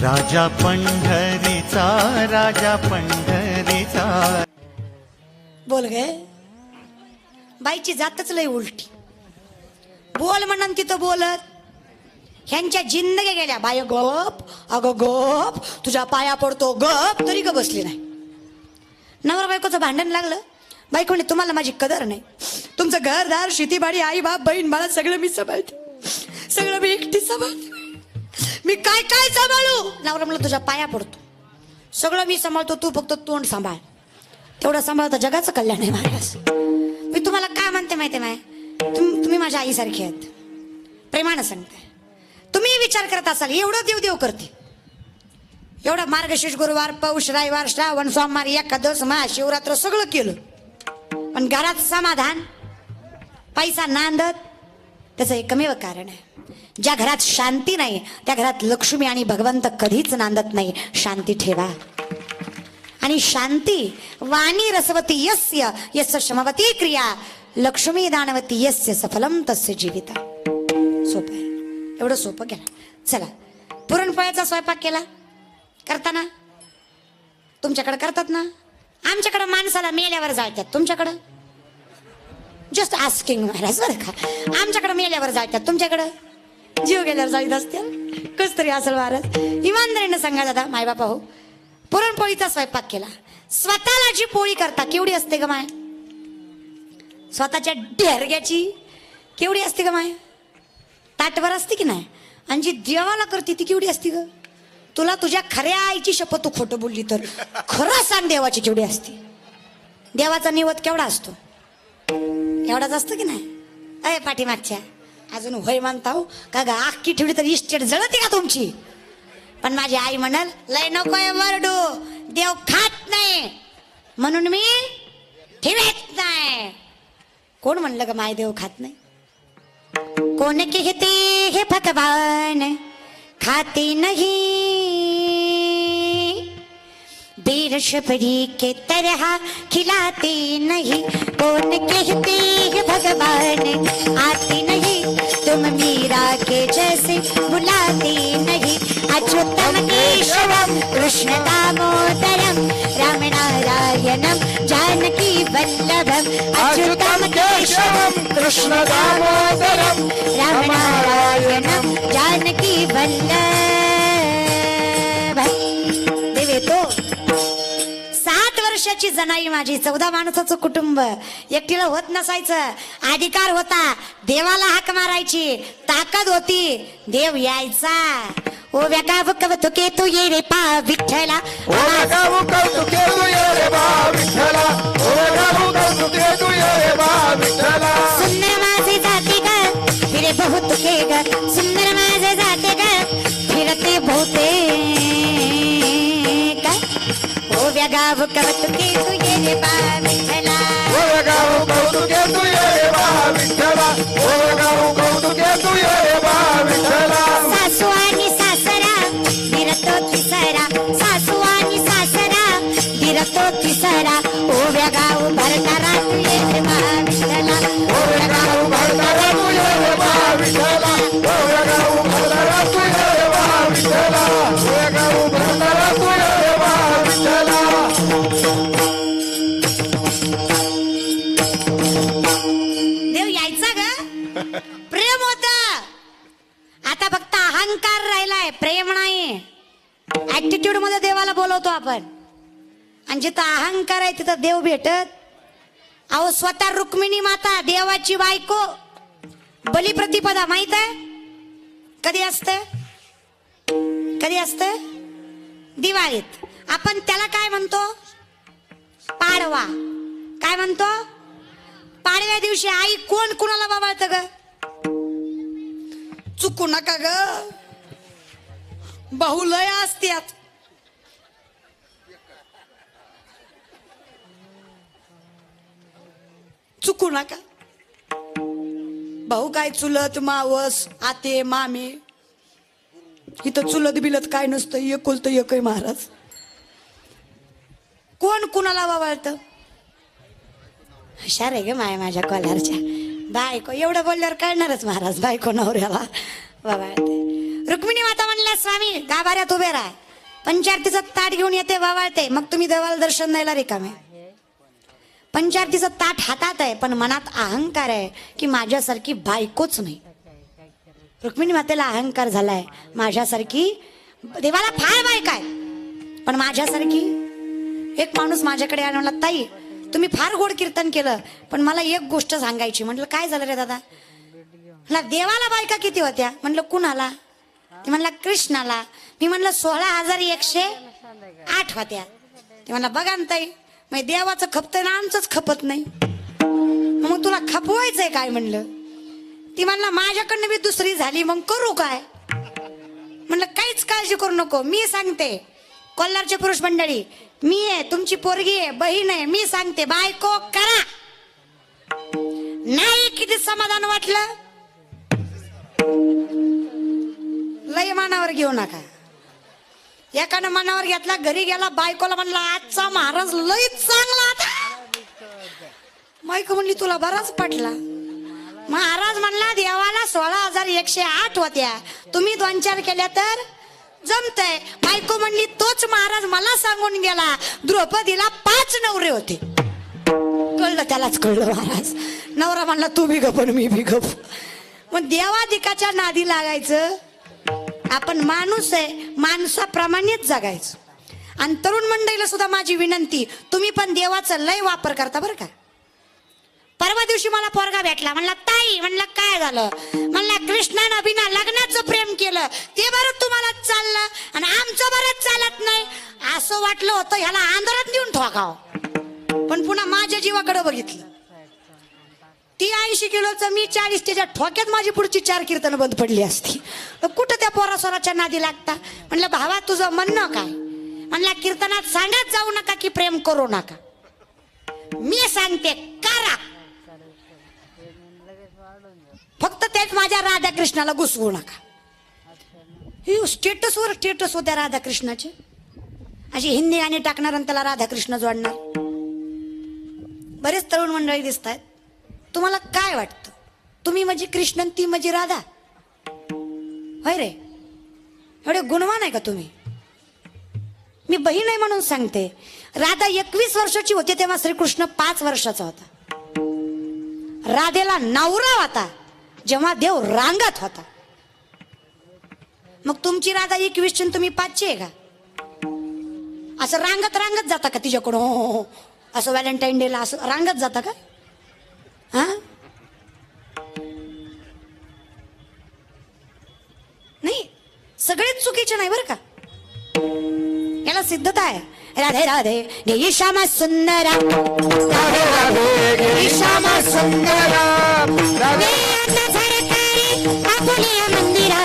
राजा पंढरीचा, राजा पंढरीचा. बोल गे बाईची जातच लय उलटी. बोल म्हणून तिथं बोलत. ह्यांच्या जिंदगी गेल्या. बाय गप, अगं गप, तुझ्या पाया पडतो गप, तरी ग बसली नाही. नवरा बायकोचं भांडण लागलं. बायको म्हणे तुम्हाला माझी कदर नाही. तुमचं घरदार, शेतीबाडी, आई बाप, बहीण बाळा सगळं मी सांभाळते. सगळं मी एकटी सांभाळते. मी काय काय सांभाळू. नवरा म्हणलं तुझ्या पाया पडतो. सगळं मी सांभाळतो, तू फक्त तोंड सांभाळ. तेवढं सांभाळतं जगाचं कल्याण आहे महाराज. मी तुम्हाला काय म्हणते माहिती माय, तुम्ही माझ्या आईसारखी आहेत. प्रेमानं सांगते. तुम्ही विचार करत असाल एवढं देव देव करते, एवढं मार्गशीर्ष गुरुवार, पौष, रविवार, श्रावण, सोमवार, एकादश, महाशिवरात्र सगळं केलं, पण घरात समाधान, पैसा नांदत. त्याचं एकमेव कारण आहे, ज्या घरात शांती नाही त्या घरात लक्ष्मी आणि भगवंत कधीच नांदत नाही. शांती ठेवा. आणि शांती वाणी रसवती यस्य यस्य शमवती क्रिया लक्ष्मी दानवती यस्य सफलम तस्य जीविता. सोपं आहे. एवढं सोपं केलं. चला पुरणपोळ्याचा स्वयंपाक केला. करताना तुमच्याकडे करतात ना, आमच्याकडे माणसाला मेल्यावर जाळतात. तुमच्याकडं जस्ट आस्किंग महाराज बरं का, आमच्याकडे मेल्यावर जाळतात. तुमच्याकडं जीव गेल्यावर जाळीत असतील. कस तरी असेल महाराज. इमानदारीनं सांगा दादा माय बापा हो, पुरणपोळीचा स्वयंपाक केला. स्वतःला जी पोळी करता केवढी असते ग माय. स्वतःच्या ढेरग्याची केवढी असते ग माय. ताटवर असते की नाही. आणि जी देवाला करते ती केवढी असते ग. तुला तुझ्या खऱ्या आईची शपथ तू खोटं बोलली तर खरं सांग, देवाची केवढी असते. देवाचा निवत केवढा असतो. एवढाच असतो की नाही. अय पाठीमागच्या अजून होय म्हणता हो का ग. अख्खी ठेवली तर इस्टेट जळते का तुमची. पण माझी आई म्हणाल लय नकोय वरडू, देव खात नाही म्हणून मी ठेवत नाही. कोण म्हणलं ग माय देव खात नाही. कोण कहते हे भगवान खाते नहीं, बेरशबरी के तरह खिलाते नहीं. कौन कहते हैं भगवान आते नहीं, तुम मीरा के जैसे बुलाते नहीं. अच्युतम केशवम कृष्ण दामोदरम राम नारायणम जानकी वल्लभम. अच्युतम केशवम कृष्ण दामोदरम राम नारायणम जानकी वल्लभ. देवे तो 7 वर्षाची जनाई माझी, 14 माणसाचं कुटुंब, एकटीला होत नसायचं. अधिकार होता, देवाला हाक मारायची ताकद होती, देव यायचा. ओ व्यागाव कवतुके तू ये रे पा विठ्ठला, ओ व्यागाव कवतुके तू ये रे पा विठ्ठला, ओ व्यागाव कवतुके तू ये रे पा विठ्ठला. सुंदर माझे जाते ग फिरे बहुत के ग, सुंदर माझे जाते ग फिरते बहुते ग. ओ व्यागाव कवतुके तू ये रे पा विठ्ठला, ओ व्यागाव कवतुके तू ये रे पा विठ्ठला, ओ व्यागाव कवतुके तू ये रे पा विठ्ठला. सासू आणि सासरा विरतो तिसरा, सासू आणि सासरा विरतो तिसरा. ओव्या गाव भरणारा तू ये रे बा विठ्ठला, ओ व्यागाव भरणारा तू ये रे पा विठ्ठला, ओ व्यागाव भरणारा तू ये रे पा विठ्ठला, ओ व्यागाव भरणारा तू ये रे पा विठ्ठला. देव यायचा ग, प्रेम होत. आता फक्त अहंकार राहिलाय, प्रेम नाही. ऍटिट्यूड मध्ये देवाला बोलवतो आपण, आणि जिथं अहंकार आहे तिथं देव भेटत. अहो स्वतः रुक्मिणी माता देवाची बायको बलिप्रतिपदा माहित आहे कधी असतं. कधी असतं दिवाळीत. आपण त्याला काय म्हणतो, पाडवा. काय म्हणतो, पाडव्या दिवशी आई कोण कुणाला बाबाळतं ग. चुकू नका ग, बहुलय असत्यात. चुकू नका. भाऊ काय चुलत मावस आते मामे, इथं चुलत बिलत काय नसतं, एकुलतं एक आहे महाराज. कोण कुणाला वावळतं. हुशार आहे ग माय माझ्या कोलारच्या बायको. एवढं बोलल्यावर कळणारच महाराज बायको नवऱ्याला वावळते. रुक्मिणी माता म्हणल्या स्वामी गाभाऱ्यात उभे राहा, पंचारतीचं ताट घेऊन येते वावळते, मग तुम्ही देवाला दर्शन द्यायला रिकामे. पंचारतीचं ताट हातात आहे पण मनात अहंकार आहे की माझ्यासारखी बायकोच नाही. रुक्मिणी मातेला अहंकार झालाय, माझ्यासारखी देवाला फार बायका आहे पण माझ्यासारखी. एक माणूस माझ्याकडे आला म्हणला, ताई तुम्ही फार गोड कीर्तन केलं पण मला एक गोष्ट सांगायची. म्हटलं काय झालं रे दादा? म्हणला देवाला बायका किती होत्या? म्हटलं कुणाला? ते म्हणला कृष्णाला. मी म्हणलं 16,108 होत्या. ते म्हणला बघा ना ताई, मग देवाचं खपतंय ना आमचंच खपत नाही, मग तुला खपवायचंय काय? म्हणलं. ती म्हणला माझ्याकडनं मी दुसरी झाली मग करू काय? म्हणलं काहीच काळजी करू नको, मी सांगते. कोल्हारचे पुरुष मंडळी, मी आहे, तुमची पोरगी आहे, बहीण आहे, मी सांगते बायको करा. नाही किती समाधान वाटलं, लय मनावर घेऊ नका. एकानं मनावर घेतला, घरी गेला, बायकोला म्हणला आजचा महाराज लय चांगला होता. बायको म्हणली तुला बराच पटला. महाराज म्हणला देवाला 16,108 होत्या, तुम्ही 2-4 केल्या तर जमतय. बायको म्हणली तोच महाराज मला सांगून गेला द्रौपदीला 5 नवरे होते. कळलं, त्यालाच कळलं महाराज. नवरा म्हणला तू बी गप मी बी गप. मग देवाधिकाच्या नादी लागायचं. आपण माणूस आहे, माणसाप्रमाणेच जगायचं. आणि तरुण मंडळीला सुद्धा माझी विनंती, तुम्ही पण देवाचा लय वापर करता बरं का. परवा दिवशी मला पोरगा भेटला, म्हणला ताई, म्हणलं काय झालं? म्हणला कृष्णानं बिना लग्नाचं प्रेम केलं ते बरं तुम्हाला चाललं आणि आमचं बरंच चालत नाही. असं वाटलं होतं ह्याला आंधळात नेऊन ठोकावं, पण पुन्हा माझ्या जीवाकडे बघितलं. ती 80 किलोचं, मी 40, त्याच्या ठोक्यात माझी पुढची 4 कीर्तन बंद पडली असती. कुठं त्या पोरासोराच्या नादी लागता? म्हणलं भावा तुझं म्हणणं काय? म्हणला कीर्तनात सांगत जाऊ नका की प्रेम करू नका, मी सांगते करा. फक्त तेच माझ्या राधाकृष्णाला घुसवू नका. स्टेटस होत्या राधाकृष्णाचे, अशी हिंदी गाणी टाकणार आणि त्याला राधाकृष्ण जोडणार. बरेच तरुण मंडळी दिसत आहेत. तुम्हाला काय वाटतं, तुम्ही म्हणजे कृष्ण आणि ती म्हणजे राधा? होय रे, एवढे गुणवान आहे का तुम्ही? मी बहीण आहे म्हणून सांगते. राधा 21 वर्षाची होती तेव्हा श्रीकृष्ण 5 वर्षाचा होता. राधेला नवरा होता जेव्हा देव रांगात होता. मग तुमची राधा 21 आणि तुम्ही 5ची आहे का? असं रांगत जाता का तिच्याकडून? हो, असं व्हॅलेंटाईन डेला असं रांगत जाता का? हा, नाही, सगळेच चुकीचे नाही बरं का. याला सिद्धता आहे. राधे राधे गे श्यामा सुंदरा, राधे राधे गे श्यामा सुंदरा, राधे आपुलिया मंदिरा,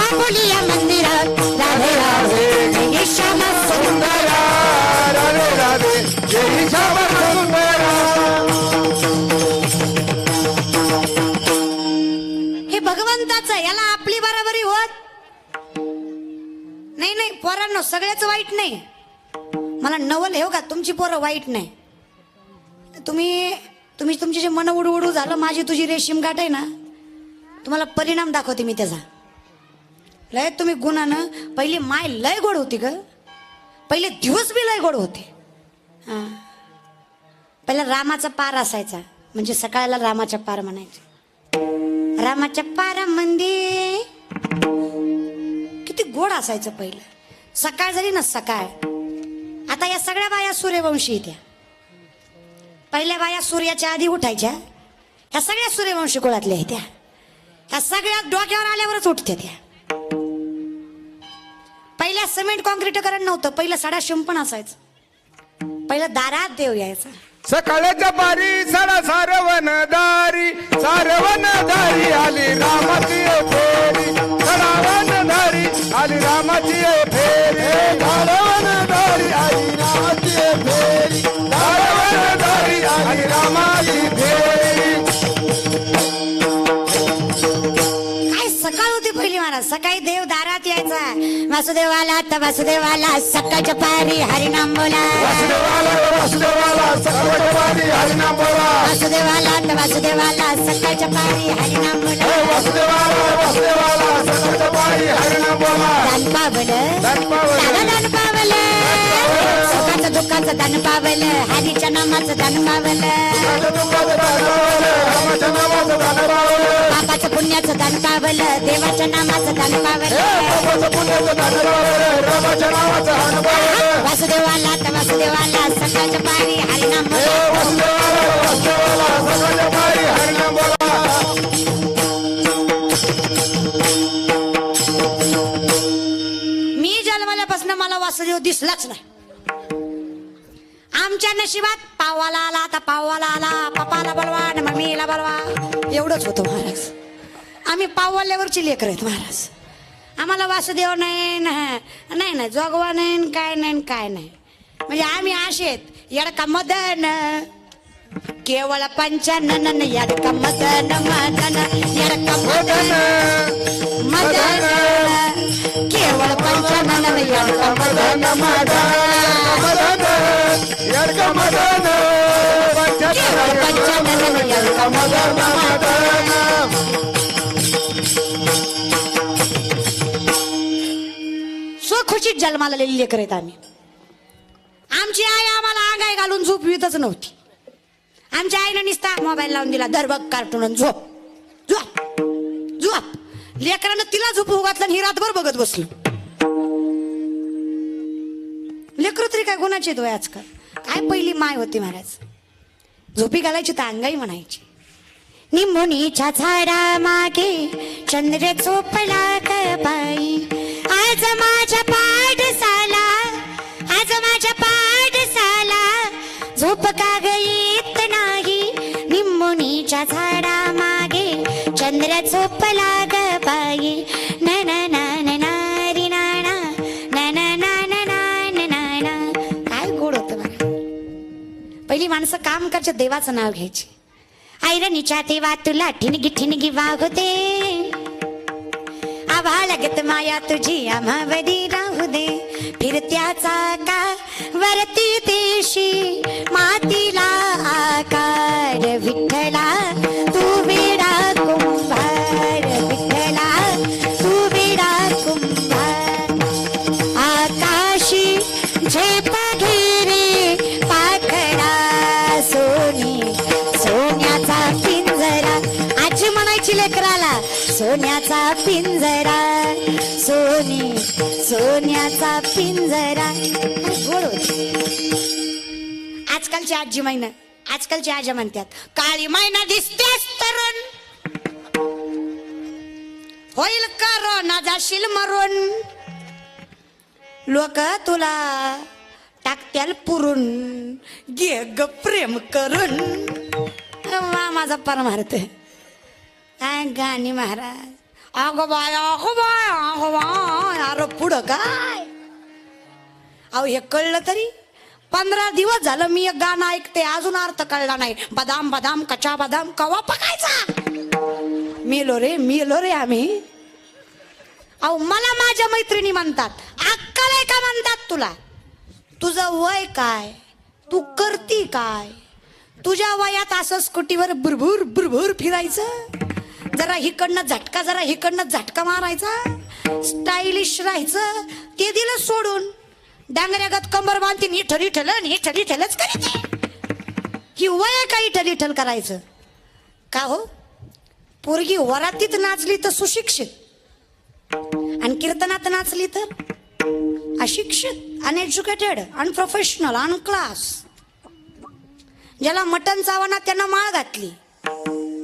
आपुलिया मंदिरा, राधे राधे गे श्यामा सुंदरा, राधे राधे गे श्यामा सुंदरा. हे भगवंताचं, याला आपली बरोबरी होत नाही. नाही पोरांनो, सगळ्याच वाईट नाही. मला नवल हे का, तुमची पोरं वाईट नाही. तुम्ही तुमची जे मन उडू झालं, माझी तुझी रेशीम गाठ आहे ना, तुम्हाला परिणाम दाखवते मी त्याचा. लय तुम्ही गुणानं, पहिली माय लय गोड होती ग, पहिले दिवस बी लय गोड होते. हा, पहिला रामाचा पार असायचा, म्हणजे सकाळला रामाच्या पार म्हणायचे. रामाच्या पारा मंदी किती गोड असायचं पहिलं. सकाळ झाली ना सकाळ. आता या सगळ्या बाया सूर्यवंशी त्या. पहिल्या बाया सूर्याच्या आधी उठायच्या, ह्या सगळ्या सूर्यवंशी कुळातल्या त्या. ह्या सगळ्या डोक्यावर आल्यावरच उठत्या त्या. पहिल्या सिमेंट कॉन्क्रीटीकरण नव्हतं, पहिलं साडा शिंपण असायचं. पहिलं दारात देव यायचा. सकाळच्या पारी सडा सारवनदारी, सारवनदारी आली रामाची फेरी, सारवनदारी आली रामाची फेरी, सारवनदारी आली रामाची फेरी, सारवनदारी आली रामाची फेरी. काय सकाळ होती पहिली महाराज. सकाळी देव दारात यायचा, वासुदेवाला तर वासुदेवाला सकाळच्या पारी हरिनाम बोला, वासुदेवाला वासुदेवाला सकाळच्या पारी हरिनाम बोला, वासुदेवाला तर वासुदेवाला सकाळच्या पारी हरिनाम बोला, वासुदेवाला वासुदेवाला सकाळच्या पारी हरिनाम बोला. दान पावलं दान पावलं, सुखाचं दुःखाचं दान पावलं, हरीच्या नामाचं दान पावलं, रामाच्या नावाचं दान पावलं, पापाचं पुण्याचं दान पावलं, देवाच्या नामाचं दान पावलं, बाबाचं पुण्याचं दान पावलं, रामाच्या नावाचं दान पावलं. वासुदेवाला तर वासुदेवाला सकाळच्या पारी हरिनाम बोला, वासुदेवाला वासुदेवाला सकाळच्या पारी हरिनाम बोला. मी जन्मल्यापासून मला वासुदेव दिसलाच नाही. आमच्या नशिबात पावाला आला, आता पावाला आला, पप्पाला बोलवा आणि मम्मीला बोलवा, एवढंच होतं महाराज. आम्ही पाववाल्यावरची लेकर आहेत महाराज. आम्हाला वासुदेव नाही नाही जोगवा नाही काय नाही काय नाही. म्हणजे आम्ही असे आहेत येडका मदन केवळ पंचानन, येडका मदन मदन, येडका मदन मदन केवळ पंचानन, येडका मदन मदन येडका मदन केवळ पंचानन, येडका मदन मदन. स्वखुशीत जन्माला आलेली लेकर आहेत आम्ही. आमची आई आम्हाला आगाय घालून झोपवितच नव्हती. आमच्या आईने निसता मोबाईल लावून दिला, धर बघ कार्टून, झोप झोप झोप. लेकरानं तिला झोपू घातलं आणि ही रातभर बघत बसलो. लेकर तरी काय गुणाचे दोय आजकाल. काय पहिली माय होती महाराज. झोपी घालायची तर अंगाई म्हणायची. निंबुनीच्या झाडा मागे चंद्र झोपला ग बाई, आज माझ्या पाठशाला, आज माझ्या पाठशाला झोप का ग येत नाही. निंबुनीच्या झाडा मागे चंद्र झोपला ग बाई, ना ना ना ना ना री ना ना ना ना ना ना ना ना ना. काय गोड होतं बघा. पहिली माणसं काम करायच्या देवाचं नाव घ्यायची. ऐरणीच्या तेव्हा तुला ठिणगी ठिणगी वागते, आभा लगत माया तुझी आम्हावरी राहू दे. फिरत्याचा का वरती देशी मातीला आकार, विठ्ठला तू वेडा कुंभार, विठ्ठला तू वेडा कुंभार. आकाशी झेप घेरे पाखडा सोनी, सोन्याचा पिंजरा. आजी म्हणायची लेकराला, सोन्याचा पिंजरा सोनी, सोन्याचा पिंजरा. गोड होती. आजकालची आजी मैना, आजकालची आजी म्हणतात काळी मैना दिसतेस तरुण, होईल करोना जाशील मरून. लोक तुला टाकत्याल पुरून, घे ग प्रेम करून. वा माझा पार मारते काय गाणी महाराज. अगो बाय अगो बाय अगो बाय. अरे पुढं काय अहो हे कळलं तरी 15 दिवस झालं मी एक गाणं ऐकते, अजून अर्थ कळला नाही. बदाम बदाम कच्चा बदाम कवा पकायचा. मेलो रे आम्ही. अहो मला माझ्या मैत्रिणी म्हणतात, अक्कल आहे का म्हणतात तुला, तुझं वय काय, तू करती काय, तुझ्या वयात असं स्कूटीवर बुरबुर बुरबुर फिरायचं, जरा हिकडनं झटका जरा हिकडनं झटका मारायचा, स्टाईलिश राहायचं. ते दिलं सोडून डांगऱ्यागत कंबर बांधती इठल इठल इठल इठलच करायची. ही वय काही इठल इठल करायचं का हो. पोरगी वरातीत नाचली तर सुशिक्षित, आणि कीर्तनात नाचली तर अशिक्षित, अनएज्युकेटेड, अनप्रोफेशनल, अनक्लास. ज्याला मटण चावना त्यांना माळ घातली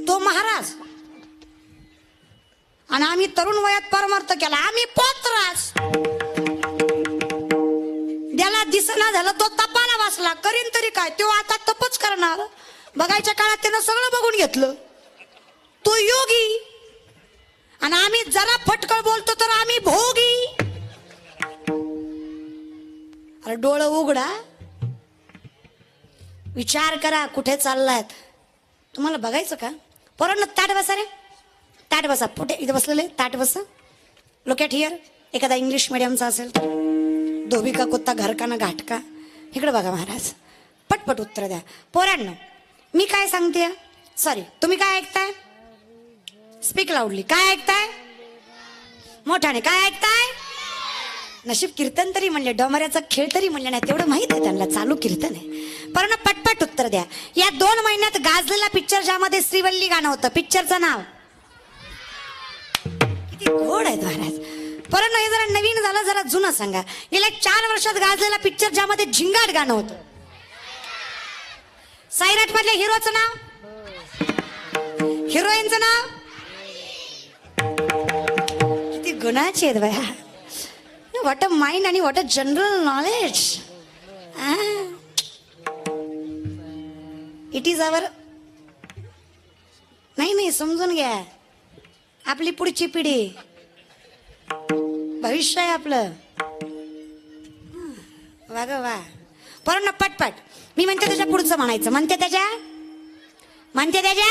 तो महाराज, आणि आम्ही तरुण वयात परमार्थ केला. आम्ही पोतरास. ज्याला दिसना झालं तो तपाला वाचला, करीन तरी काय, तो आता तपच करणार. बघायच्या काळात त्यानं सगळं बघून घेतलं, तो योगी. आणि आम्ही जरा फटकळ बोलतो तर आम्ही भोगी. अरे डोळं उघडा, विचार करा कुठे चाललात. तुम्हाला बघायचं का. पोरांनो ताट बसा रे, ताट बसा. पुढे इथे बसलेले ताट बसा. लोक ॲट हिअर. एखादा इंग्लिश मिडियमचा असेल तर धोबी का कुत्ता घर का ना घाट का. इकडे बघा महाराज, पटपट उत्तर द्या. पोरांनो मी काय सांगते, सॉरी तुम्ही काय ऐकताय? Speak loudly. काय ऐकताय? मोठ्याने काय ऐकताय? नशीब कीर्तन तरी म्हणले, डोमऱ्याचा खेळ तरी म्हणले नाही, तेवढं माहित आहे त्यांना, चालू कीर्तन आहे. पण पटपट उत्तर द्या. या 2 महिन्यात गाजलेला पिक्चर ज्यामध्ये श्रीवल्ली गाणं होतं, पिक्चरचं नाव किती गोड आहे महाराज. परंतु हे जरा नवीन झालं, जरा जुनं सांगा. गेल्या 4 वर्षात गाजलेला पिक्चर ज्यामध्ये झिंगाट गाणं होतं, सायराट मधल्या हिरोचं नाव, हिरोईनचं नाव, किती गुणाची आहेत बाया. व्हॉट अ माइंड आणि what a general knowledge. It is our. नाही समजून घ्या, आपली पुढची पिढी, भविष्य आहे आपलं. वा ग वा. पण पटपट मी म्हणते त्याच्या पुढचं म्हणायचं. म्हणते त्याच्या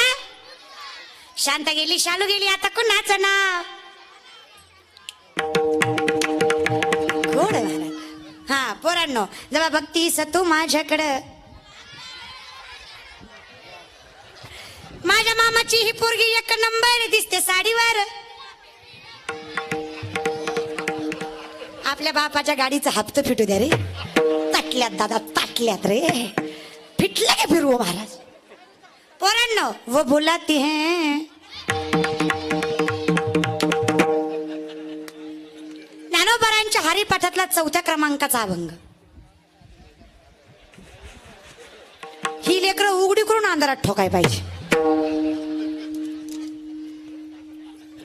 शांत गेली, शालू गेली, आता कुणाचं नाव? गोड महाराज. हा पोरांनो, जेव्हा बघतीस तू माझ्याकडं, माझ्या मामाची ही पोरगी 1 नंबर दिसते साडीवर. आपल्या बापाच्या गाडीचा हप्ता फिटू द्या रे. ताटल्यात दादा, ताटल्यात रे. फिटले का फिरवो महाराज. पोरांनो वो बुलाती है. ज्ञानोबारांच्या हरिपाठातला 4थ्या क्रमांकाचा अभंग. ही लेकरं उघडी करून अंधारात ठोकाय पाहिजे.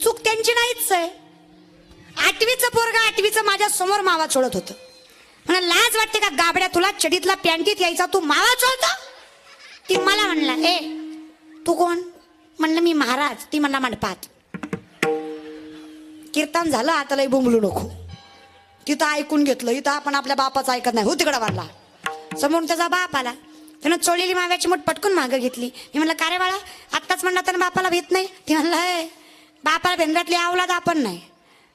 चूक त्यांची नाहीच आहे. 8वीचं पोरगा 8वीचं माझ्या समोर मावा चोळत होतं. म्हणा लाज वाटते का गाबड्या तुला, चडीतला पॅन्टीत यायचा तू मावा चोळतो. ती मला म्हणला, ए तू कोण? म्हणलं मी महाराज. ती म्हणला मंडपात. कीर्तन झालं, आता लय बोंबलू नको. तिथं ऐकून घेतलं, इथं आपण आपल्या बापाचं ऐकत नाही. हो तिकडं वाढला. समोरून त्याचा बाप आला, त्यानं चोळलेली माव्याची मूठ पटकून मागं घेतली. मी म्हणलं का रे बाळा, आत्ताच म्हणला तर बापाला भीत नाही? ती म्हणलं हे बापाला भेंद्रातली आवलाद आपण नाही.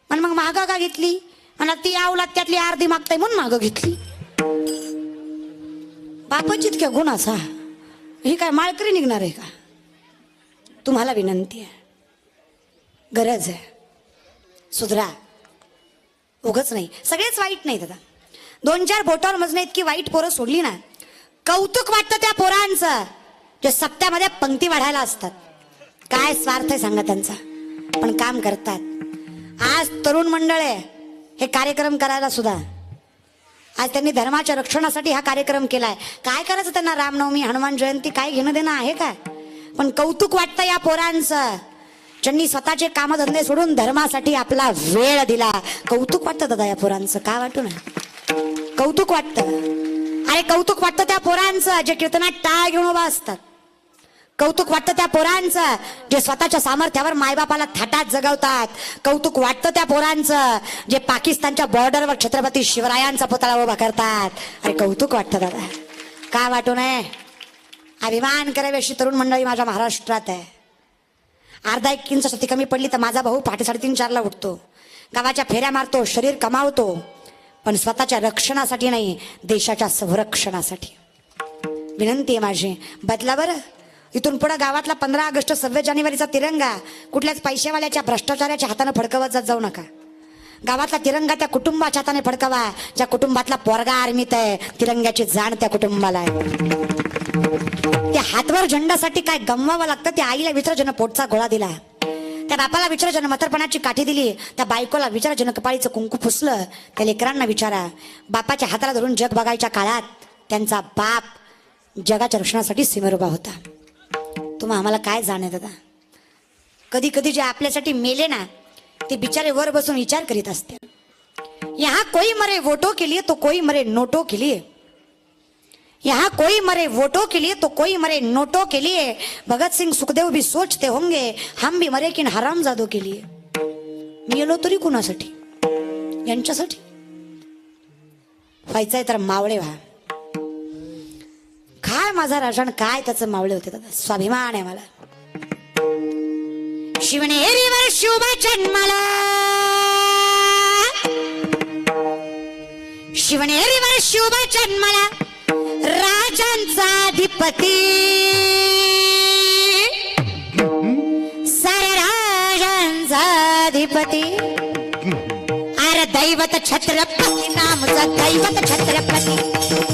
म्हणलं मग मागं का घेतली? म्हणा ती आवलाद त्यातली अर्धी मागताय म्हणून मागं घेतली. बापाची इतक्या गुणाचा ही काय माळकरी निघणार आहे का? तुम्हाला विनंती आहे, गरज आहे, सुधरा. उगच नाही, सगळेच वाईट नाही दादा. 2-4 बोटावर मजणे इतकी वाईट पोरं सोडली ना, कौतुक वाटतं त्या पोरांचं जे सप्त्यामध्ये पंक्ती वाढायला असतात. काय स्वार्थ आहे सांगा त्यांचा, पण काम करतात. आज तरुण मंडळ आहे हे कार्यक्रम करायला सुद्धा. आज त्यांनी धर्माच्या रक्षणासाठी हा कार्यक्रम केलाय. काय करायचं त्यांना, रामनवमी, हनुमान जयंती काय घेणं देणं आहे का? पण कौतुक वाटतं या पोरांचं, ज्यांनी स्वतःचे कामधंदे सोडून धर्मासाठी आपला वेळ दिला. कौतुक वाटतं दादा या पोरांचं. का वाटू ना, कौतुक वाटतं. अरे कौतुक वाटतं त्या पोरांचं जे कीर्तनात टाळ घेऊन उभा असतात. कौतुक वाटतं त्या पोरांचं जे स्वतःच्या सामर्थ्यावर मायबापाला थाटात जगवतात. कौतुक वाटतं त्या पोरांचं जे पाकिस्तानच्या बॉर्डरवर छत्रपती शिवरायांचा पुतळा उभा करतात. अरे कौतुक वाटतं दादा, का वाटू नये? अभिमान करावी अशी तरुण मंडळी माझ्या महाराष्ट्रात आहे. अर्धा 1 इंच सती कमी पडली तर माझा भाऊ पहाटे 3:30-4ला उठतो, गावाच्या फेऱ्या मारतो, शरीर कमावतो, पण स्वतःच्या रक्षणासाठी नाही, देशाच्या संरक्षणासाठी. विनंती आहे माझी, बदला बरं. इथून पुढे गावातला 15 ऑगस्ट 26 जानेवारीचा तिरंगा कुठल्याच पैशावाल्याच्या भ्रष्टाचाराच्या हाताने फडकवत जाऊ नका. गावातला तिरंगा त्या कुटुंबाच्या हाताने फडकवा ज्या कुटुंबातला पोरगा आर्मीत आहे. तिरंग्याची जाण त्या कुटुंबाला आहे. त्या हातवर झेंडासाठी काय गमवावं लागतं. त्या आईला विसर्जन पोटचा गोळा दिला, त्या बापाला विचाराजन मतरपणाची काठी दिली, त्या बायकोला विचाराजन कपाळीचं कुंकू पुसलं. त्या लेकरांना विचारा, बापाच्या हाताला धरून जग बघायच्या काळात त्यांचा बाप जगाच्या रक्षणासाठी सीमेवर उभा होता. तुम्हा आम्हाला काय जाणत दादा? कधी कधी जे आपल्यासाठी मेले ना, ते बिचारे वर बसून विचार करीत असते. यहाँ कोई मरे वोटों के लिए तो कोई मरे नोटों के लिए. यहाँ कोई मरे वोटों के लिए तो कोई मरे नोटों के लिए. भगत सिंह सुखदेव भी सोचते होंगे हम भी मरे किन हरामजादों के लिए. मेलो तरी कुणासाठी? यांच्यासाठी व्हायचंय तर मावळे व्हा. काय माझा राजन, काय त्याचं मावळे होते दादा. स्वाभिमान आहे मला. शिवनेरीवर शुभ जन्मला शिवनेरीवर शुभ जन्मला राजांचा अधिपती, सारे राजांचा अधिपती. अरे दैवत छत्रपती नामचा दैवत छत्रपती,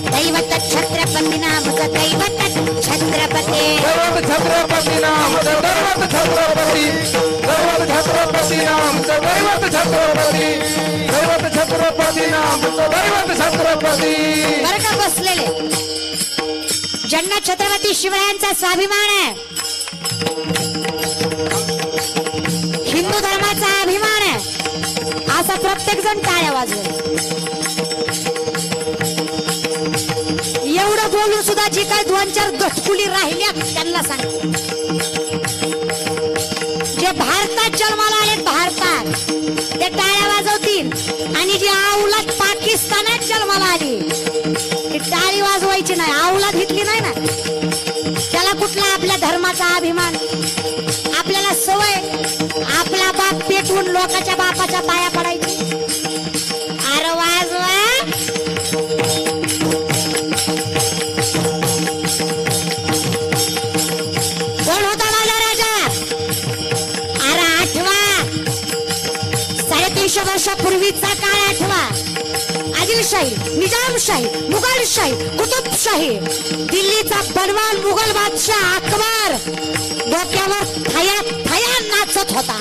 दैवत छत्रपती नामचा दैवत छत्रपती. दैवत छत्रपती नाम दैवत छत्रपती, दैवत छत्रपती नाम दैवत छत्रपती, दैवत छत्रपती नाम दैवत छत्रपती. बरं का बसलेले, ज्यांना छत्रपती शिवरायांचा स्वाभिमान आहे, हिंदू धर्माचा अभिमान आहे, असा प्रत्येक जण टाळ्या वाजवेल. एवढं बोलून सुद्धा जी काय 2-4 गटकुली राहिल्या त्यांना सांगते, जे भारतात जन्माला आलेत भारतात ते टाळ्या वाजवतील, आणि जी औलाद पाकिस्तानात जन्माला आली ती टाळी वाजवायची नाही. औलाद घेतली नाही ना, त्याला कुठला आपल्या धर्माचा अभिमान. आपल्याला सवय आपला बाप पेटवून लोकांच्या बापाच्या पाया पडायची. अरे वाजवा. कोण होता माझा राजा? अरे आठवा, 350 वर्षापूर्वीचा काळ आठवा. आदिलशाही, निजामशाही, मुघलशाही, कुतुबशाही, दिल्लीचा बलवान मुघल बादशाह अकबर डोक्यावर थया थया नाचत होता.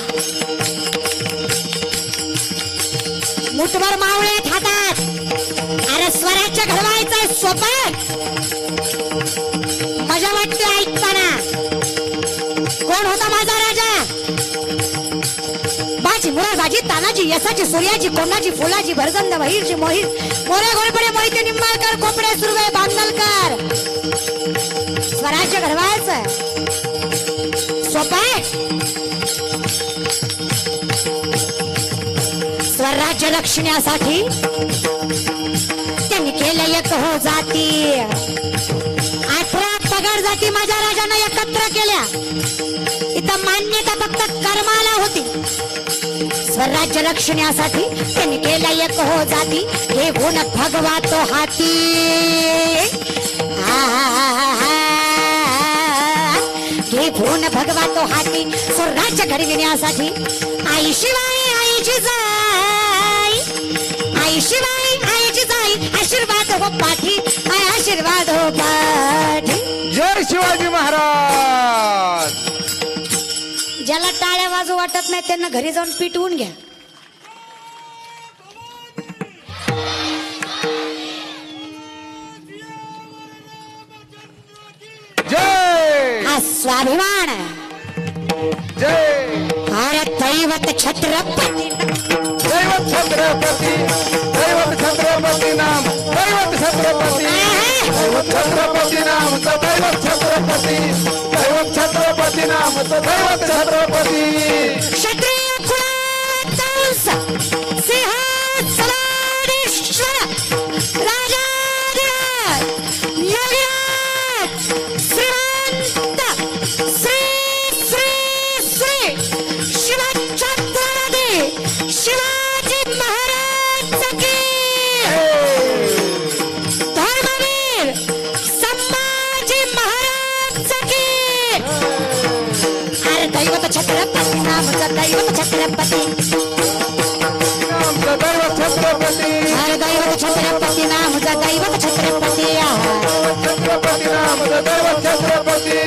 मुठभर मावळे हातात. अरे स्वराज्य घडवायचं सोपं, मजा वाटते ऐकताना. कोण होता माझा राजा? बाजी, मुरारबाजी, तानाजी, यसाची, सूर्याजी, कोणाजी, फुलाजी, भरगंद, बहिरजी, मोहित, मोरे, घोरपडे, मोहिते, निंबाळकर, कोपडे, सुर्वे, बांदलकर. स्वराज्य घडवायचं सोपं आहे. स्वराज्य रक्षण्यासाठी त्यांनी केलं एक हो जाती. 18 पगार जाती माझ्या राजानं एकत्र केल्या. इथं मान्यता फक्त कर्माला होती. स्वराज्य रक्षण्यासाठी त्यांनी केलं एक हो जाती. हे गुण भगवा तो हाती. हे गुण भगवा तो हाती. स्वराज्य घडविण्यासाठी आई शिवाय आईची जाई, आई शिवाय आईची जाई. आशीर्वाद हो पाठी, आशीर्वाद हो पाठी. जय शिवाजी महाराज. ज्याला टाळ्या वाजू वाटत नाही त्यांना घरी जाऊन पिटवून घ्या. जय. हा स्वाभिमान. जय. अरे दैवत छत्रपती, दैवत छत्रपती, दैवत छत्रपती नाम दैवत छत्रपती, दैवत छत्रपती नाम दैवत छत्रपती, दैवत छत्रपती नाम दैवत छत्रपती. क्षत्रिय कुलाचा सिंहासनाधीश्वर राजाधिराज योगीराज श्रीमंत श्री श्री श्री शिवछत्रपती शिवाजी महाराज की. धर्मवीर संभाजी महाराज की. अरे दैवत छत्रपती नामचा दैवत छत्रपती, नाम दैवत छत्रपती, अरे दैवत छत्रपती नामचा दैवत छत्रपती. छत्रपती नाम दैवत छत्रपती.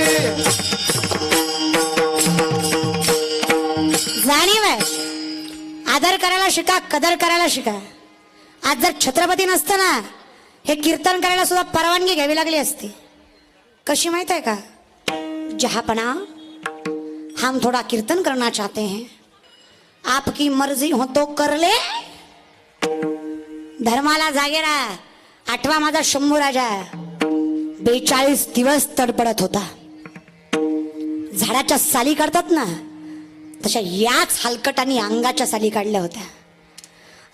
जाणीव आहे, आदर करायला शिका, कदर करायला शिका. आज जर छत्रपती नसतं ना, हे कीर्तन करायला सुद्धा परवानगी घ्यावी लागली असती. कशी माहित आहे का? जहापना, हम थोड़ा कीर्तन करना चाहते हैं, आपकी मर्जी हो तो कर ले. धर्माला जागे राहा. आठवा माझा शंभू राजा 42 दिवस तडपडत होता. झाडाच्या साली काढतात ना, तशा याच हलकटाने अंगाच्या साली काढल्या होत्या.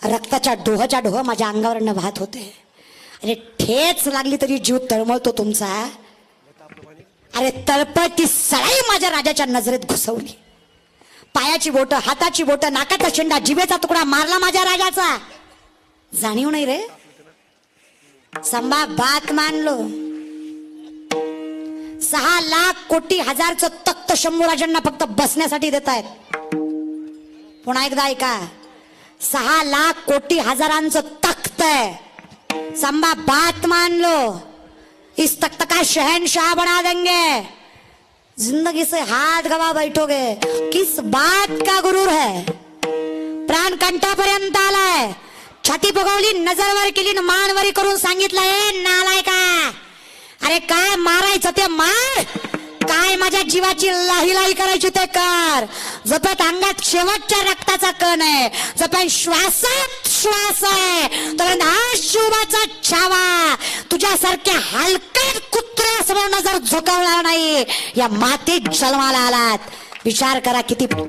रक्ताच्या डोहाच्या डोह माझ्या अंगावरनं वाहत होते. अरे ठेच लागली तरी जीव तळमळतो तुमचा. अरे तळपती सळाई माझ्या राजाच्या नजरेत घुसवली. पायाची बोट, हाताची बोट, नाकाचा शेंडा, जिभेचा तुकडा मारला माझ्या राजाचा. जाणीव नाही रे. संभा बात मान लो. 6 लाख कोटी हजारचं तख्त शंभूराजांना फक्त बसण्यासाठी देत आहेत. पुन्हा एकदा ऐका, 6 लाख कोटी हजारांचं तख्त है. संभा बात मान लो, इस तख्त का शहनशाह बना देंगे. जिंदगी से हाथ गवा बैठोगे. किस बात का गुरूर है. प्राण कंठापर्यंत आलाय. छाती बघवली, नजरवर केली, मानवरी करून सांगितलंय नालायका. अरे काय मारायचं ते मार, काय माझ्या जीवाची लाही करायची ते कर. जपत अंगात शेवटच्या रक्ताचा कण आहे, जपत श्वासात श्वास आहे, तर हा शिवाचा छावा तुझ्यासारख्या हलकट कुत्र्यासमोर नजर झुकवणार नाही. या मातीत जन्माला आलात. विचार करा किती